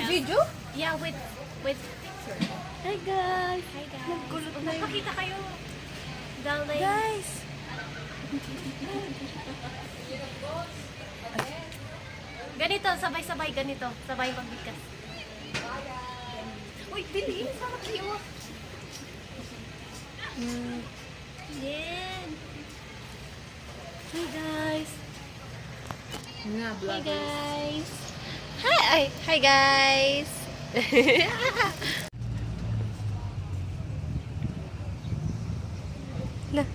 Video? Yeah, with picture. Hi guys! Hi guys. Nagkulot na yun. Magpakita kayo. Darling. Guys! Ganito, sabay-sabay ganito. Sabay pagbigkas. Uy, pili. Sama kayo. Yan. Hey guys. Nga, Hi vlog. guys. Hi guys. Lah.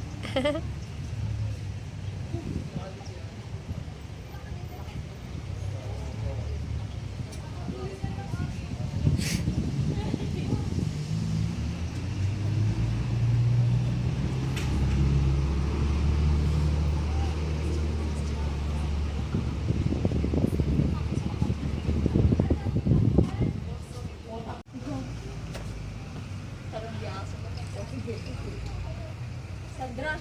Sandra.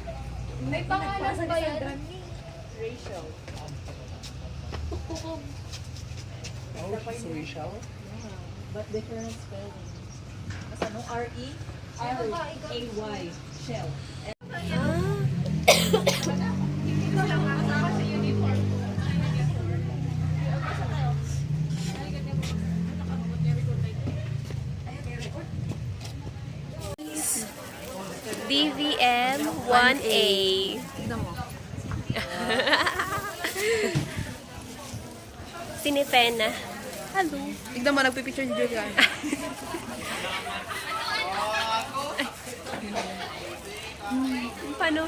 May pangalan ba yan? Rachel. Oh, she's Rachel? But different spelling. Mas ano? R-E? R-A-Y. Shell. DVM 1A. Tignan mo. Sinipena. Hello. Tignan mo, nagpipicture ni Julian. Paano?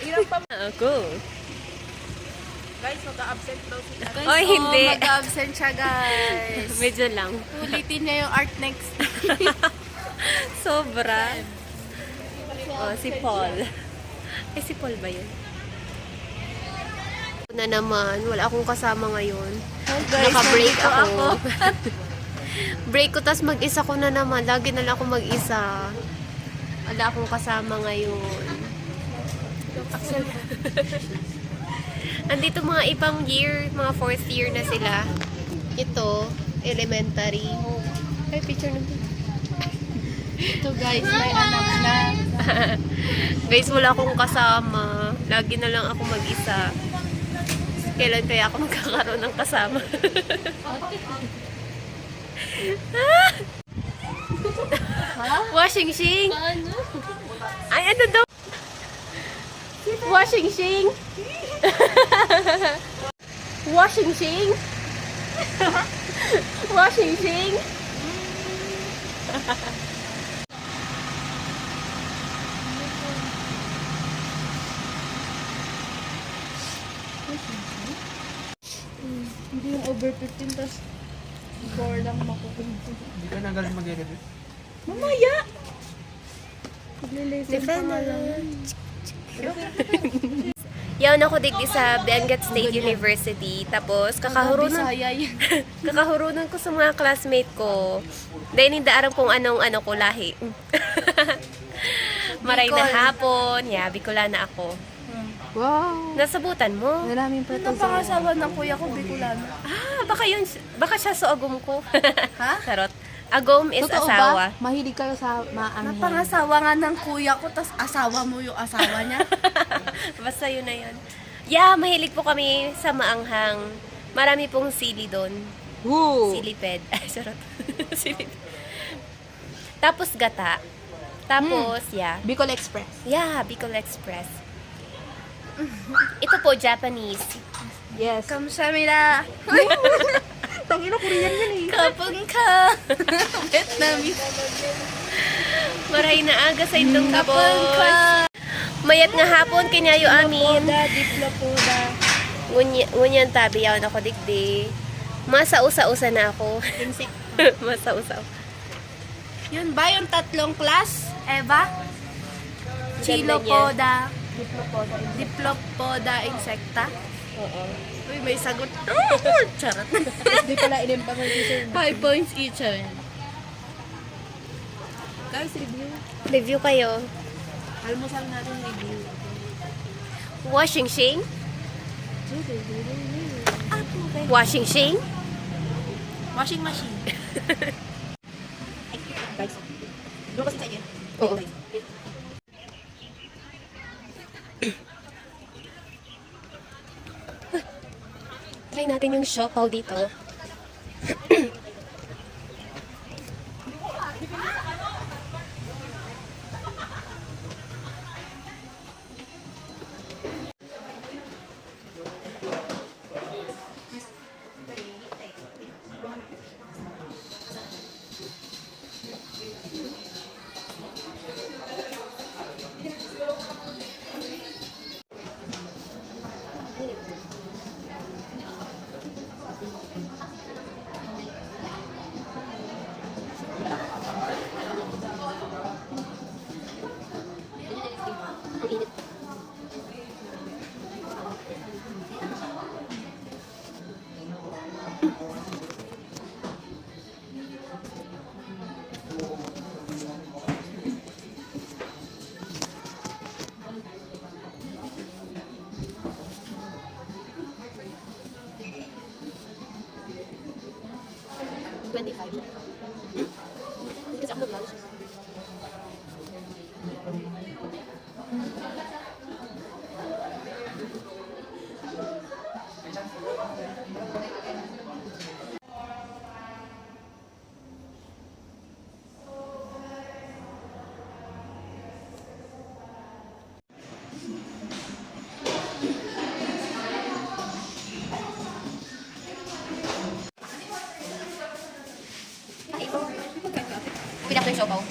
Irang pa. Ako. Guys, mag-absent daw si Ate. Oy, hindi. Mag-absent siya, guys. Medyo lang. Ulitin niya yung art next. Sobra. Oh, si Paul. Eh, si Paul ba yun? Na naman, wala akong kasama ngayon. Guys, Naka-break nandito ako. Break ko, tas mag-isa ko na naman. Lagi na lang ako mag-isa. Wala akong kasama ngayon. Andito mga ibang year, mga 4th year na sila. Ito, elementary. Ay, picture na. Ito guys, may anak na. Guys, wala akong kasama. Lagi na lang ako mag-isa. Kailan kaya ako magkakaroon ng kasama? Washing shing! Ay, ano daw? Washing shing! Washing shing! Washing shing! Hindi yung over 15, tas 4 lang makukunti. Hindi ka na galing mag-edit. Mamaya! Magle-lesson pa nga lang. Yawn ako digdi sa Benguet State University. Tapos, kakahurunan Bisaya yan. kakahurunan ko sa mga classmate ko. Dahil hindi aram kung anong ko lahi. Maray na hapon. Yeah, Bicolana ako. Wow! Nasabutan mo? Maraming pa ito. Ang pangasawa ng kuya ko, Bicolano. Ah, baka siya sa agom ko. Ha? Charot. Agom is Totoo asawa. ba? Mahilig kayo sa maanghang. Napangasawa nga ng kuya ko, tas asawa mo yung asawa niya. Basta yun na yun. Yeah, mahilig po kami sa maanghang. Marami pong sili doon. Woo! Siliped. Ay, sarot. Siliped. Tapos gata. Tapos, yeah. Bicol Express. Yeah, Bicol Express. Ito po, Japanese. Yes. Kamsamida. Tangina, Korean yan eh. Kapag ka. Vietnamese. Maray na aga sa itong gabos. Mayat nga hapon, kinyayo amin. Diplopoda. Ngunyan tabi yaw na ko digdi. Masausa-usa na ako. Masausa. Yun ba yung tatlong class? Eva? Ganda Chilopoda. Diplopoda insecta. Oo. Uy, may sagot. Charot. Hindi pala inempa mo teacher. 5 points each. Guys, review. Review kayo. Almusal natin review. Washing machine? Washing machine? Washing machine. Guys, doon kasi tayo. Oo. Try natin yung siopaw dito. Kasi ako nag-lunch. Ay, ito. Pinak na yung siopaw.